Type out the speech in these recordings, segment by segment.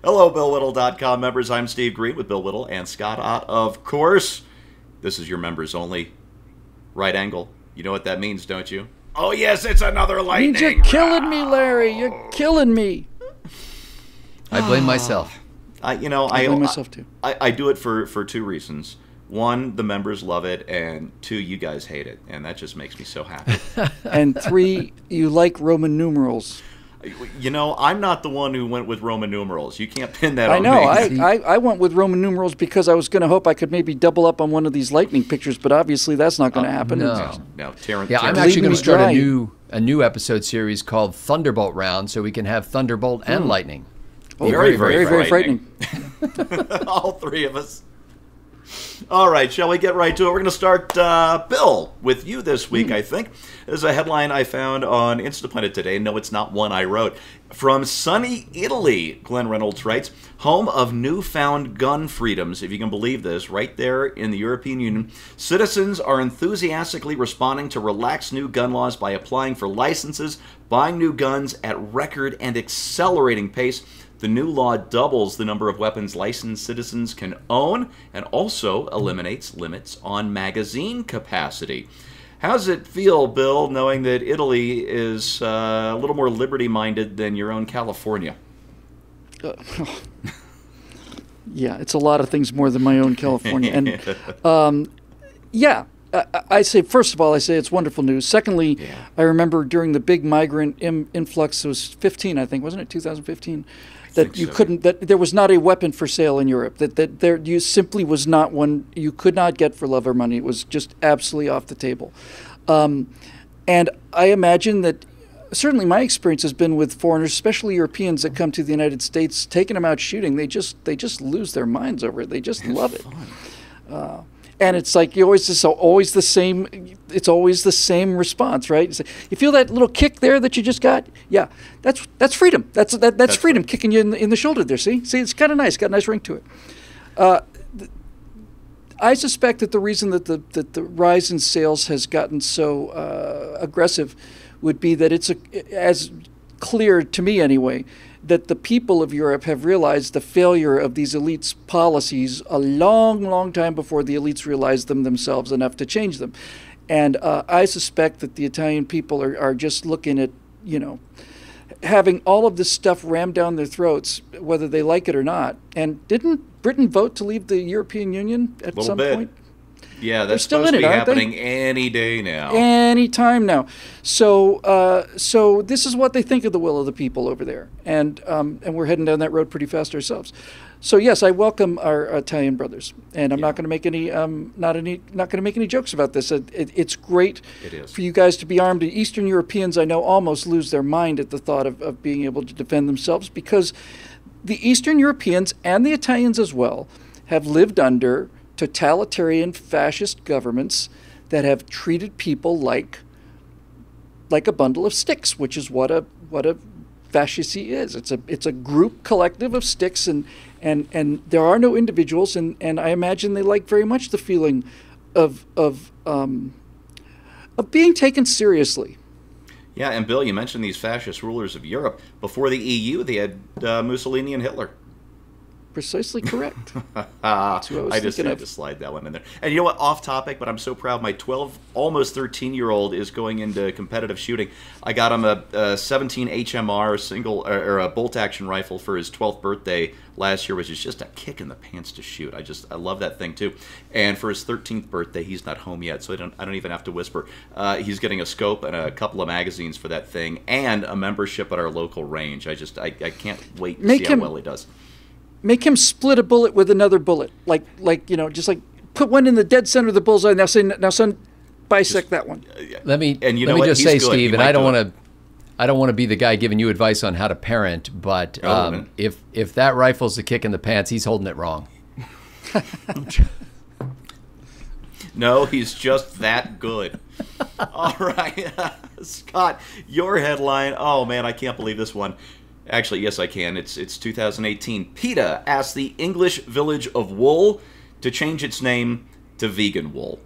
Hello, BillWhittle.com members. I'm Steve Green with Bill Whittle and Scott Ott, of course. This is your members only. Right angle. You know what that means, don't you? Oh, yes, it's another lightning. You're killing me, Larry. You're killing me. I blame myself. I blame myself, too. I do it for two reasons. One, the members love it, and two, you guys hate it, and that just makes me so happy. And three, you like Roman numerals. You know, I'm not the one who went with Roman numerals. You can't pin that on me. I know. I went with Roman numerals because I was going to hope I could maybe double up on one of these lightning pictures, but obviously that's not going to happen. No. I'm actually going to start a new episode series called Thunderbolt Round, so we can have Thunderbolt and lightning. Oh, very frightening. All three of us. All right, shall we get right to it? We're going to start, Bill, with you this week, I think. There's a headline I found on Instaplanet today. No, it's not one I wrote. From sunny Italy, Glenn Reynolds writes, home of newfound gun freedoms, if you can believe this, right there in the European Union. Citizens are enthusiastically responding to relaxed new gun laws by applying for licenses, buying new guns at record and accelerating pace. The new law doubles the number of weapons licensed citizens can own and also eliminates limits on magazine capacity. How does it feel, Bill, knowing that Italy is a little more liberty-minded than your own California? Yeah, it's a lot of things more than my own California. And I say, first of all, it's wonderful news. Secondly, I remember during the big migrant influx, it was 15, I think, wasn't it, 2015? That you couldn't, that there was not a weapon for sale in Europe. That there you simply was not one you could not get for love or money. It was just absolutely off the table. And I imagine that certainly my experience has been with foreigners, especially Europeans that come to the United States, taking them out shooting. They just lose their minds over it. They just love it. And it's like it's always the same response, right? You feel that little kick there that you just got? Yeah, that's freedom. That's freedom kicking you in the shoulder there. See, it's kind of nice. Got a nice ring to it. I suspect that the reason that the rise in sales has gotten so aggressive would be that it's as clear to me anyway that the people of Europe have realized the failure of these elites' policies a long, long time before the elites realized them themselves enough to change them. And I suspect that the Italian people are just looking at, having all of this stuff rammed down their throats, whether they like it or not. And didn't Britain vote to leave the European Union at some point? Yeah, that's supposed to be happening any day now. Any time now. So so this is what they think of the will of the people over there. And we're heading down that road pretty fast ourselves. So yes, I welcome our Italian brothers. And I'm not going to make any not going to make any jokes about this. It's great for you guys to be armed. Eastern Europeans, I know, almost lose their mind at the thought of being able to defend themselves, because the Eastern Europeans and the Italians as well have lived under totalitarian fascist governments that have treated people like a bundle of sticks, which is what a fascisy is. It's a group collective of sticks, and there are no individuals, and I imagine they like very much the feeling of being taken seriously. Yeah, and Bill, you mentioned these fascist rulers of Europe. Before the EU, they had Mussolini and Hitler. Precisely correct. I just had to slide that one in there. And you know what? Off topic, but I'm so proud. My 12, almost 13-year-old is going into competitive shooting. I got him a 17 HMR single or a bolt action rifle for his 12th birthday last year, which is just a kick in the pants to shoot. I love that thing too. And for his 13th birthday, he's not home yet, so I don't even have to whisper. He's getting a scope and a couple of magazines for that thing, and a membership at our local range. I can't wait to see how well he does. Make him split a bullet with another bullet, just like put one in the dead center of the bullseye. Now son, bisect that one. Let me just say, Steve, and I don't want to be the guy giving you advice on how to parent, but if that rifle's a kick in the pants, he's holding it wrong. No, he's just that good. All right, Scott, your headline. Oh man, I can't believe this one. Actually, yes, I can. It's 2018. PETA asked the English village of Wool to change its name to Vegan Wool.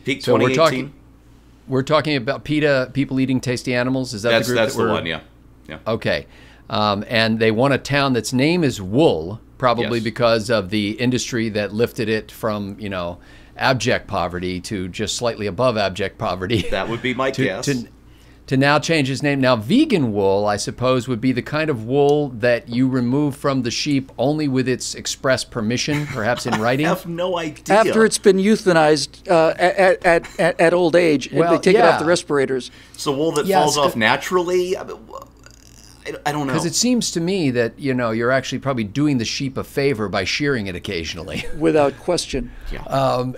Peak 2018. We're talking about PETA, people eating tasty animals. Is that the group? That's the one. Yeah. Okay. and they want a town that's name is Wool, probably because of the industry that lifted it from, you know, abject poverty to just slightly above abject poverty. That would be my guess. To now change his name. Now, vegan wool, I suppose, would be the kind of wool that you remove from the sheep only with its express permission, perhaps in writing. I have no idea. After it's been euthanized at old age, well, they take it off the respirators. So wool that falls off naturally? I don't know. Because it seems to me that, you know, you're actually probably doing the sheep a favor by shearing it occasionally. Without question. Yeah.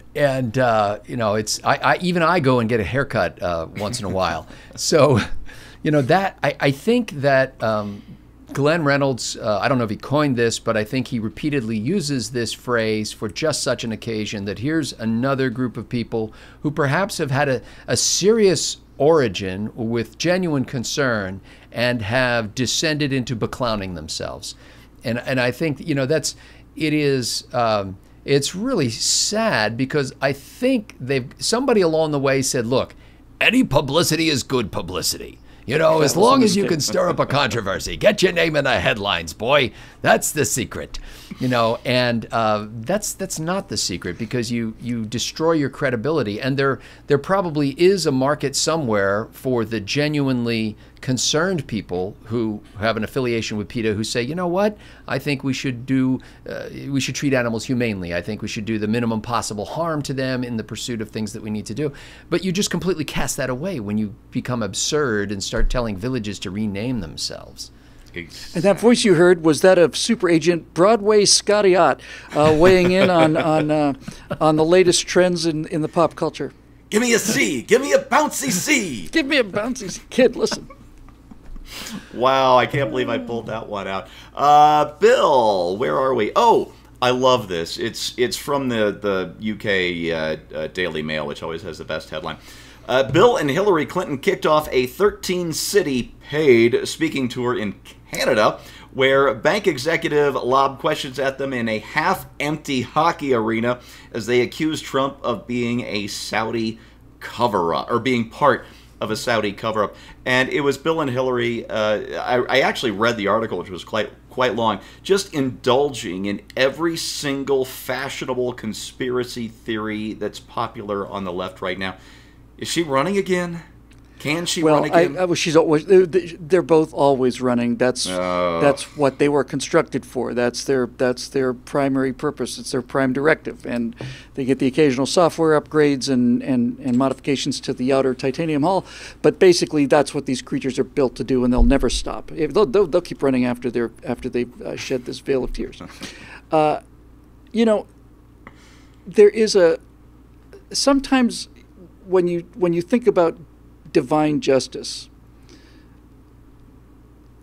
You know, it's even I go and get a haircut once in a while. So, you know, that I think that Glenn Reynolds, I don't know if he coined this, but I think he repeatedly uses this phrase for just such an occasion, that here's another group of people who perhaps have had a serious origin with genuine concern and have descended into beclowning themselves. And I think, you know, it's really sad, because I think somebody along the way said, look, any publicity is good publicity. You know, as long as you can stir up a controversy, get your name in the headlines, boy. That's the secret. You know, and that's not the secret, because you destroy your credibility. And there probably is a market somewhere for the genuinely concerned people who have an affiliation with PETA, who say, you know what, I think we should treat animals humanely. I think we should do the minimum possible harm to them in the pursuit of things that we need to do. But you just completely cast that away when you become absurd and start telling villages to rename themselves. And that voice you heard was that of Super Agent Broadway Scotty Ott, weighing in on the latest trends in the pop culture. Give me a C. Give me a bouncy C. Give me a bouncy C. Kid, listen. Wow, I can't believe I pulled that one out. Bill, where are we? Oh, I love this. It's from the UK Daily Mail, which always has the best headline. Bill and Hillary Clinton kicked off a 13-city paid speaking tour in Canada, where bank executive lobbed questions at them in a half-empty hockey arena as they accused Trump of being a Saudi cover-up, or being part of a Saudi cover-up. And it was Bill and Hillary, I actually read the article, which was quite long, just indulging in every single fashionable conspiracy theory that's popular on the left right now. Is she running again? Can she run again? She's always. They're both always running. That's what they were constructed for. That's their primary purpose. It's their prime directive, and they get the occasional software upgrades and modifications to the outer titanium hull. But basically, that's what these creatures are built to do, and they'll never stop. They'll keep running after they've shed this veil of tears. You know, there is sometimes when you think about divine justice,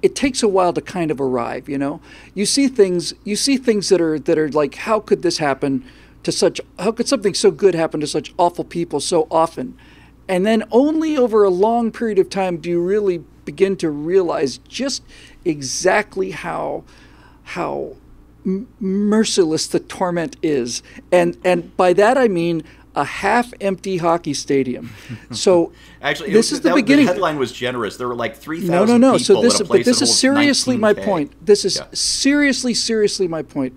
it takes a while to kind of arrive. You know, you see things that are like, how could this happen to how could something so good happen to such awful people so often? And then only over a long period of time do you really begin to realize just exactly how merciless the torment is. And by that I mean a half-empty hockey stadium. So actually, this is the beginning. The headline was generous. There were like 3,000 No. people So this, at a place but this is seriously my point. This is seriously my point.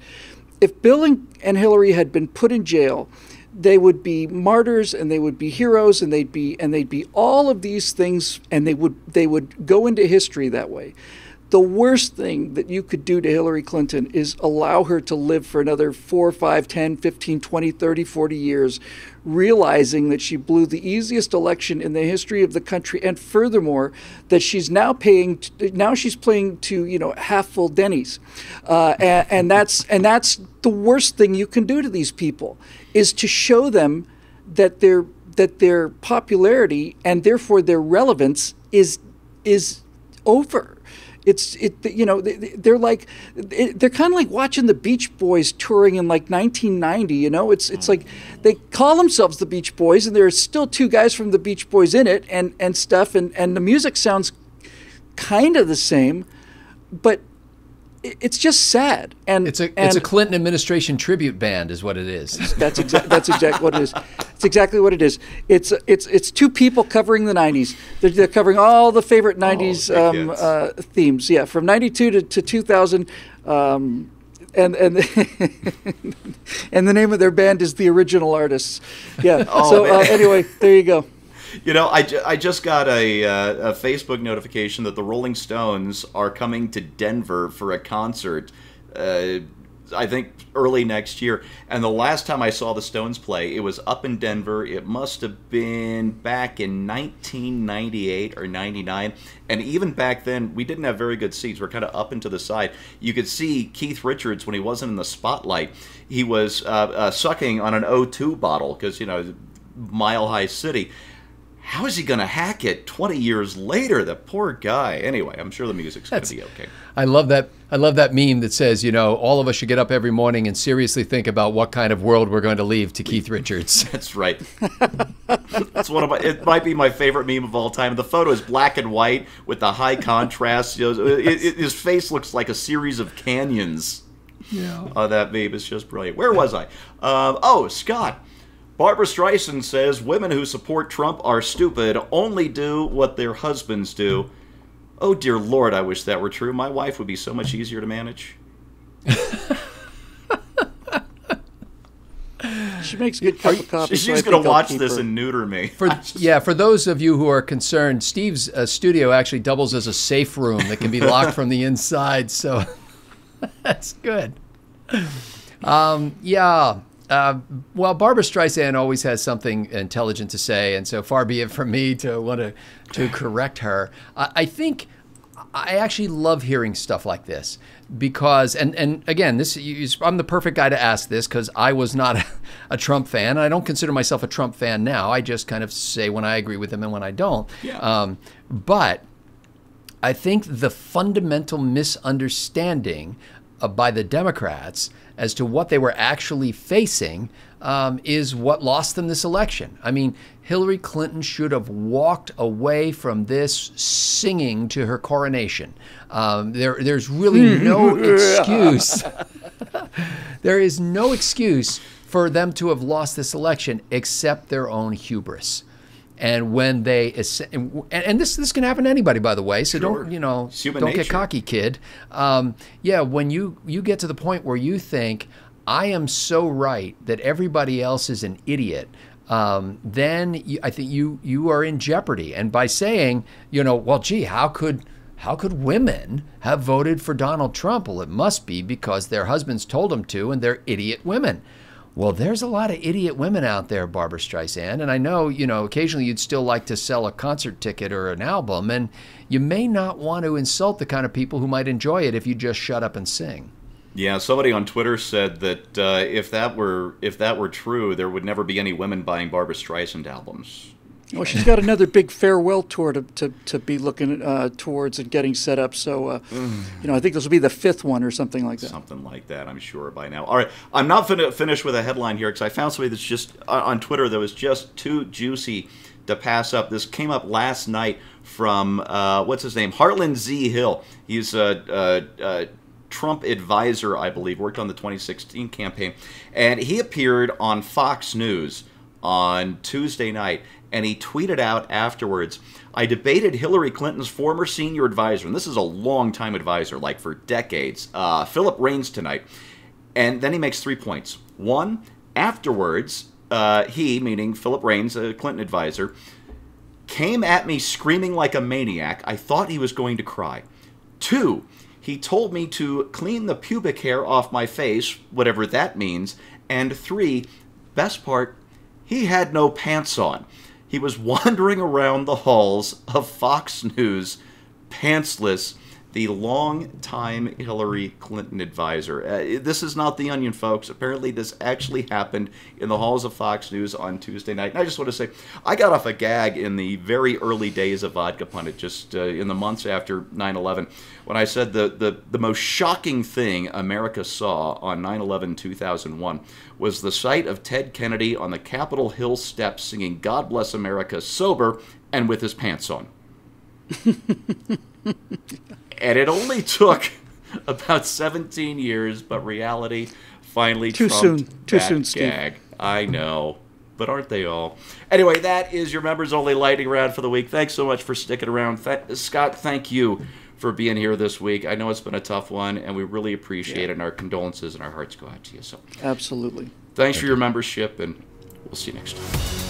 If Bill and Hillary had been put in jail, they would be martyrs, and they would be heroes, and they'd be all of these things, and they would go into history that way. The worst thing that you could do to Hillary Clinton is allow her to live for another 4, 5, 10, 15, 20, 30, 40 years, realizing that she blew the easiest election in the history of the country, and furthermore, that she's now playing to half-full Denny's, and that's the worst thing you can do to these people, is to show them that their popularity and therefore their relevance is over. They're kind of like watching the Beach Boys touring in like 1990. You know, it's like they call themselves the Beach Boys, and there's still two guys from the Beach Boys in it and stuff, and the music sounds kind of the same, but it's just sad. And it's a Clinton administration tribute band, is what it is. That's exactly what it is. It's exactly what it is. It's two people covering the 90s. They're covering all the favorite 90s themes. Yeah, from 92 to 2000. And and the name of their band is The Original Artists. Yeah. Anyway, there you go. You know, I just got a Facebook notification that the Rolling Stones are coming to Denver for a concert. I think early next year. And the last time I saw the Stones play, it was up in Denver. It must have been back in 1998 or 99. And even back then, we didn't have very good seats. We're kind of up and to the side. You could see Keith Richards, when he wasn't in the spotlight, he was sucking on an O2 bottle because, you know, Mile High City. How is he going to hack it 20 years later? The poor guy. Anyway, I'm sure the music's going to be okay. I love that meme that says, you know, all of us should get up every morning and seriously think about what kind of world we're going to leave to Keith Richards. That's right. That's one of it might be my favorite meme of all time. The photo is black and white with the high contrast. You know, his face looks like a series of canyons. Yeah. That meme is just brilliant. Where was I? Scott. Barbara Streisand says women who support Trump are stupid, only do what their husbands do. Oh, dear Lord, I wish that were true. My wife would be so much easier to manage. She makes a good cup of coffee. She's going to watch this and neuter me. For those of you who are concerned, Steve's studio actually doubles as a safe room that can be locked from the inside, so that's good. Well, Barbara Streisand always has something intelligent to say, and so far be it from me to want to correct her. I think I actually love hearing stuff like this because, and again, I'm the perfect guy to ask this because I was not a Trump fan, and I don't consider myself a Trump fan now. I just kind of say when I agree with him and when I don't. Yeah. But I think the fundamental misunderstanding by the Democrats as to what they were actually facing is what lost them this election. I mean, Hillary Clinton should have walked away from this singing to her coronation. There's really no excuse. There is no excuse for them to have lost this election except their own hubris. And when they and this can happen to anybody, by the way. So sure. don't get cocky, kid. When you get to the point where you think I am so right that everybody else is an idiot, then I think you are in jeopardy. And by saying, well, gee, how could women have voted for Donald Trump? Well, it must be because their husbands told them to, and they're idiot women. Well, there's a lot of idiot women out there, Barbara Streisand, and I know, occasionally you'd still like to sell a concert ticket or an album, and you may not want to insult the kind of people who might enjoy it if you just shut up and sing. Yeah, somebody on Twitter said that if that were true, there would never be any women buying Barbara Streisand albums. Well, she's got another big farewell tour to be looking towards and getting set up. So, I think this will be the 5th one or something like that. Something like that, I'm sure, by now. All right, I'm not finished with a headline here because I found somebody that's just on Twitter that was just too juicy to pass up. This came up last night from, what's his name? Harlan Z. Hill. He's a Trump advisor, I believe, worked on the 2016 campaign. And he appeared on Fox News on Tuesday night. And he tweeted out afterwards, I debated Hillary Clinton's former senior advisor, and this is a long-time advisor, like for decades, Philip Raines tonight. And then he makes 3 points. 1, afterwards, he, meaning Philip Raines, a Clinton advisor, came at me screaming like a maniac. I thought he was going to cry. 2, he told me to clean the pubic hair off my face, whatever that means. And 3, best part, he had no pants on. He was wandering around the halls of Fox News, pantsless, the long-time Hillary Clinton advisor. This is not The Onion, folks. Apparently, this actually happened in the halls of Fox News on Tuesday night. And I just want to say, I got off a gag in the very early days of Vodka Pundit, just in the months after 9/11, when I said the most shocking thing America saw on 9/11/2001 was the sight of Ted Kennedy on the Capitol Hill steps singing God Bless America sober and with his pants on. And it only took about 17 years, but reality finally trumped that Steve. gag. I know. But aren't they all? Anyway, that is your members only lightning round for the week. Thanks so much for sticking around. Scott, thank you for being here this week. I know it's been a tough one, and we really appreciate it, and our condolences and our hearts go out to you. So absolutely. Thanks for your membership, and we'll see you next time.